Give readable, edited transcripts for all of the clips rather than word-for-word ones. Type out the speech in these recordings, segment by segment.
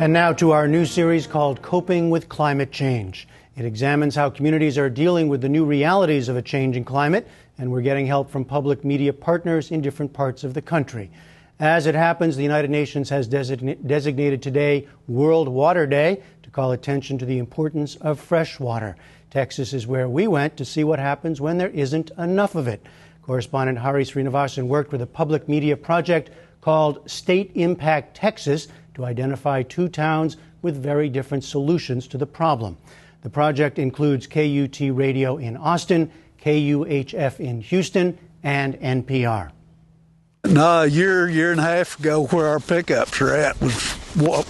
And now to our new series called Coping with Climate Change. It examines how communities are dealing with the new realities of a changing climate, and we're getting help from public media partners in different parts of the country. As it happens, the United Nations has designated today World Water Day to call attention to the importance of fresh water. Texas is where we went to see what happens when there isn't enough of it. Correspondent Hari Srinivasan worked with a public media project called State Impact Texas to identify two towns with very different solutions to the problem. The project includes KUT Radio in Austin, KUHF in Houston, and NPR. A year and a half ago, where our pickups are at was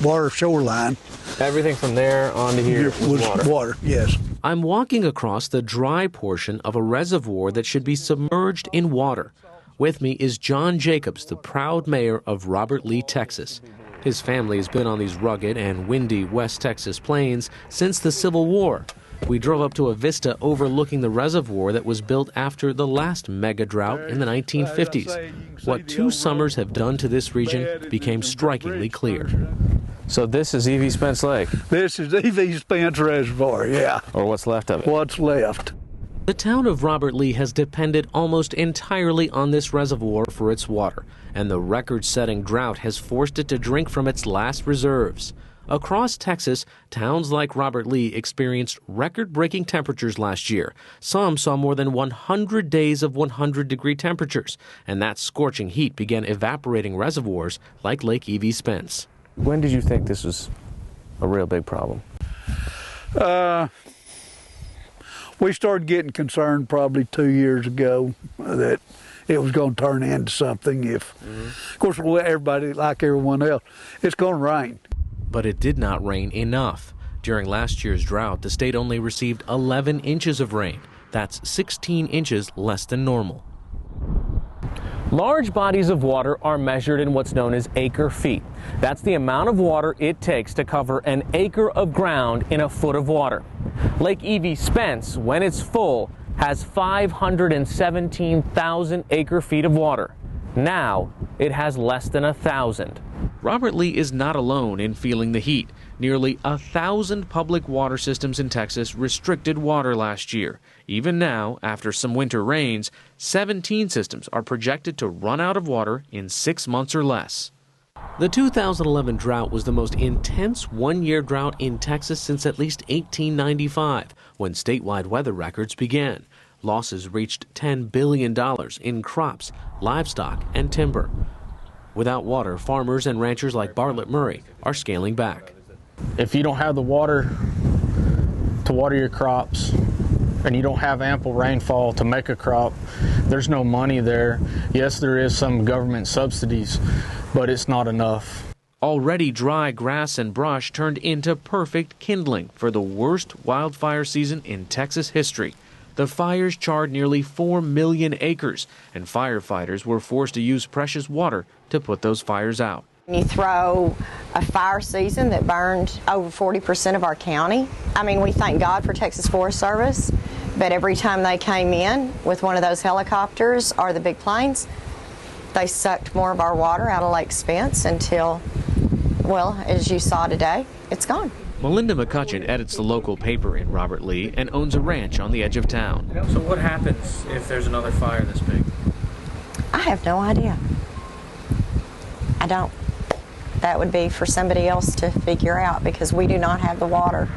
water shoreline. Everything from there on to here was water, yes. I'm walking across the dry portion of a reservoir that should be submerged in water. With me is John Jacobs, the proud mayor of Robert Lee, Texas. His family has been on these rugged and windy West Texas plains since the Civil War. We drove up to a vista overlooking the reservoir that was built after the last mega drought in the 1950s. What 2 summers have done to this region became strikingly clear. So this is E.V. Spence Lake? This is E.V. Spence Reservoir, yeah. Or what's left of it? What's left. The town of Robert Lee has depended almost entirely on this reservoir for its water, and the record-setting drought has forced it to drink from its last reserves. Across Texas, towns like Robert Lee experienced record-breaking temperatures last year. Some saw more than 100 days of 100-degree temperatures, and that scorching heat began evaporating reservoirs like Lake E.V. Spence. When did you think this was a real big problem? We started getting concerned probably 2 years ago that it was going to turn into something if, of course, everybody, like everyone else, it's going to rain. But it did not rain enough. During last year's drought, the state only received 11 inches of rain. That's 16 inches less than normal. Large bodies of water are measured in what's known as acre feet. That's the amount of water it takes to cover an acre of ground in a foot of water. Lake E.V. Spence, when it's full, has 517,000 acre-feet of water. Now, it has less than 1,000. Robert Lee is not alone in feeling the heat. Nearly 1,000 public water systems in Texas restricted water last year. Even now, after some winter rains, 17 systems are projected to run out of water in 6 months or less. The 2011 drought was the most intense one-year drought in Texas since at least 1895, when statewide weather records began. Losses reached $10 billion in crops, livestock, and timber. Without water, farmers and ranchers like Bartlett Murray are scaling back. If you don't have the water to water your crops, and you don't have ample rainfall to make a crop, there's no money there. Yes, there is some government subsidies, but it's not enough. Already dry grass and brush turned into perfect kindling for the worst wildfire season in Texas history. The fires charred nearly 4 million acres, and firefighters were forced to use precious water to put those fires out. You throw a fire season that burned over 40% of our county. I mean, we thank God for Texas Forest Service, but every time they came in with one of those helicopters or the big planes, they sucked more of our water out of Lake Spence until, well, as you saw today, it's gone. Melinda McCutcheon edits the local paper in Robert Lee and owns a ranch on the edge of town. So what happens if there's another fire this big? I have no idea. I don't. That would be for somebody else to figure out, because we do not have the water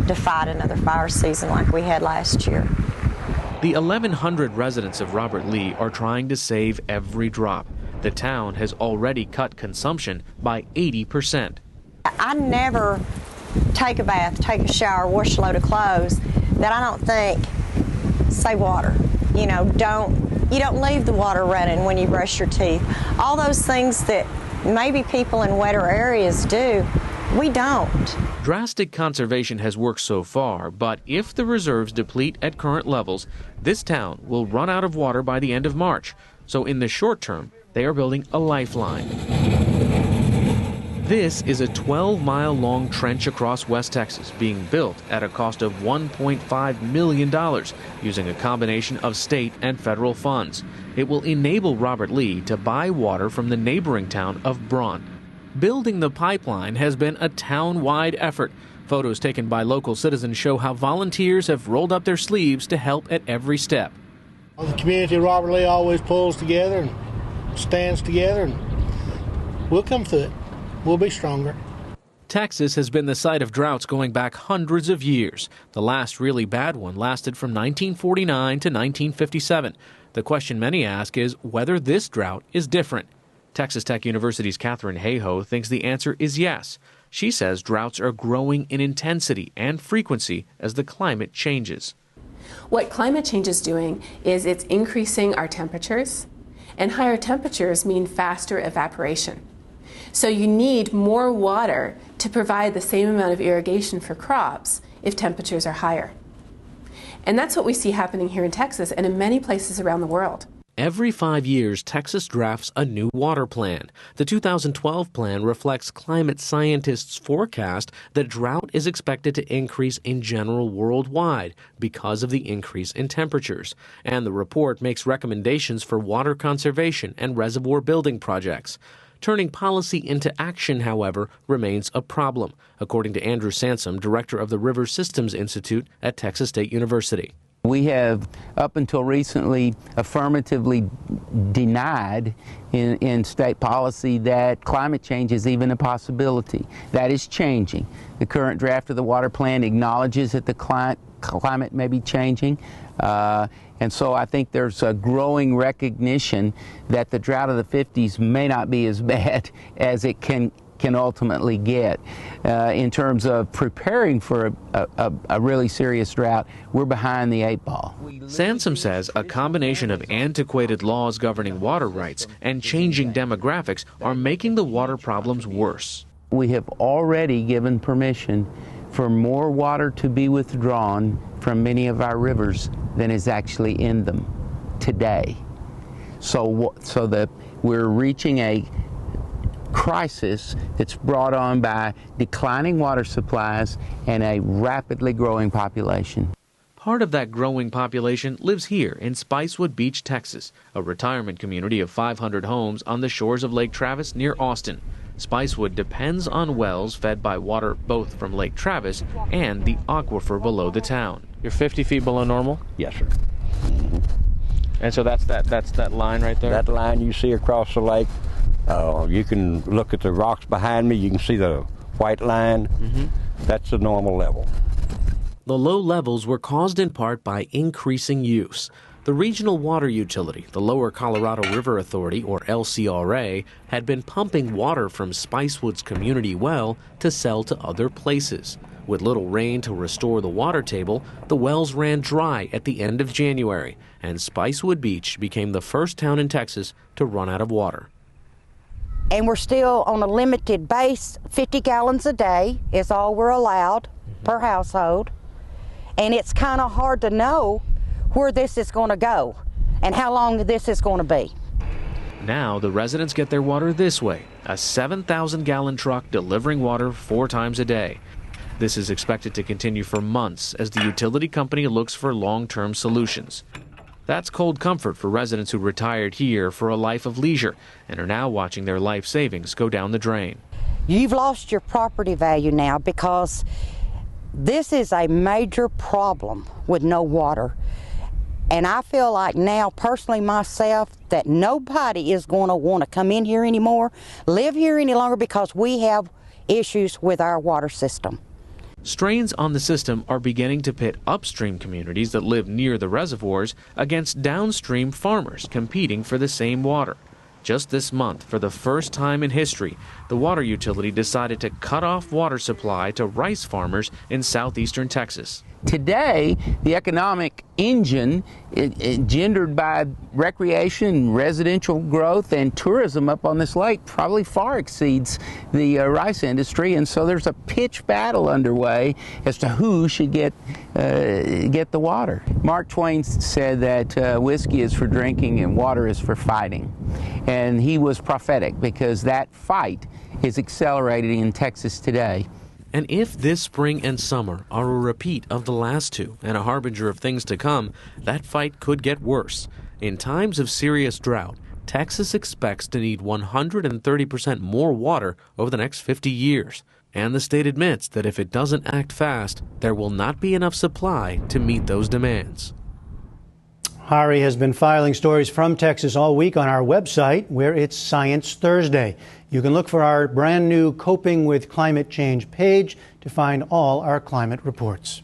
to fight another fire season like we had last year. The 1,100 residents of Robert Lee are trying to save every drop. The town has already cut consumption by 80%. I never take a bath, take a shower, wash a load of clothes that I don't think save water. You know, you don't leave the water running when you brush your teeth. All those things that maybe people in wetter areas do, we don't. Drastic conservation has worked so far, but if the reserves deplete at current levels, this town will run out of water by the end of March. So in the short term, they are building a lifeline. This is a 12-mile-long trench across West Texas being built at a cost of $1.5 million using a combination of state and federal funds. It will enable Robert Lee to buy water from the neighboring town of Braun. Building the pipeline has been a town-wide effort. Photos taken by local citizens show how volunteers have rolled up their sleeves to help at every step. Well, the community of Robert Lee always pulls together and stands together, and we'll come through it. We'll be stronger. Texas has been the site of droughts going back hundreds of years. The last really bad one lasted from 1949 to 1957. The question many ask is whether this drought is different. Texas Tech University's Katherine Hayhoe thinks the answer is yes. She says droughts are growing in intensity and frequency as the climate changes. What climate change is doing is it's increasing our temperatures, and higher temperatures mean faster evaporation. So you need more water to provide the same amount of irrigation for crops if temperatures are higher. And that's what we see happening here in Texas and in many places around the world. Every 5 years, Texas drafts a new water plan. The 2012 plan reflects climate scientists' forecast that drought is expected to increase in general worldwide because of the increase in temperatures. And the report makes recommendations for water conservation and reservoir building projects. Turning policy into action, however, remains a problem, according to Andrew Sansom, director of the River Systems Institute at Texas State University. We have, up until recently, affirmatively denied in state policy that climate change is even a possibility. That is changing. The current draft of the water plan acknowledges that the climate may be changing. And so I think there's a growing recognition that the drought of the 50s may not be as bad as it can ultimately get. In terms of preparing for a really serious drought, we're behind the 8 ball. Sansom says a combination of antiquated laws governing water rights and changing demographics are making the water problems worse. We have already given permission for more water to be withdrawn from many of our rivers than is actually in them today. So that we're reaching a crisis that's brought on by declining water supplies and a rapidly growing population. Part of that growing population lives here in Spicewood Beach, Texas, a retirement community of 500 homes on the shores of Lake Travis near Austin. Spicewood depends on wells fed by water both from Lake Travis and the aquifer below the town. You're 50 feet below normal? Yes, sir. And so that's that line right there? That line you see across the lake. You can look at the rocks behind me. You can see the white line. That's the normal level. The low levels were caused in part by increasing use. The regional water utility, the Lower Colorado River Authority, or LCRA, had been pumping water from Spicewood's community well to sell to other places. With little rain to restore the water table, the wells ran dry at the end of January, and Spicewood Beach became the first town in Texas to run out of water. And we're still on a limited base. 50 gallons a day is all we're allowed per household. And it's kind of hard to know where this is going to go and how long this is going to be. Now the residents get their water this way, a 7,000-gallon truck delivering water 4 times a day. This is expected to continue for months as the utility company looks for long-term solutions. That's cold comfort for residents who retired here for a life of leisure and are now watching their life savings go down the drain. You've lost your property value now because this is a major problem with no water. And I feel like now, personally myself, that nobody is going to want to come in here anymore, live here any longer, because we have issues with our water system. Strains on the system are beginning to pit upstream communities that live near the reservoirs against downstream farmers competing for the same water. Just this month, for the first time in history, the water utility decided to cut off water supply to rice farmers in southeastern Texas. Today, the economic engine engendered by recreation, residential growth, and tourism up on this lake probably far exceeds the rice industry, and so there's a pitched battle underway as to who should get the water. Mark Twain said that whiskey is for drinking and water is for fighting, and he was prophetic because that fight is accelerating in Texas today. And if this spring and summer are a repeat of the last two and a harbinger of things to come, that fight could get worse. In times of serious drought, Texas expects to need 130% more water over the next 50 years. And the state admits that if it doesn't act fast, there will not be enough supply to meet those demands. Hari has been filing stories from Texas all week on our website, where it's Science Thursday. You can look for our brand new Coping with Climate Change page to find all our climate reports.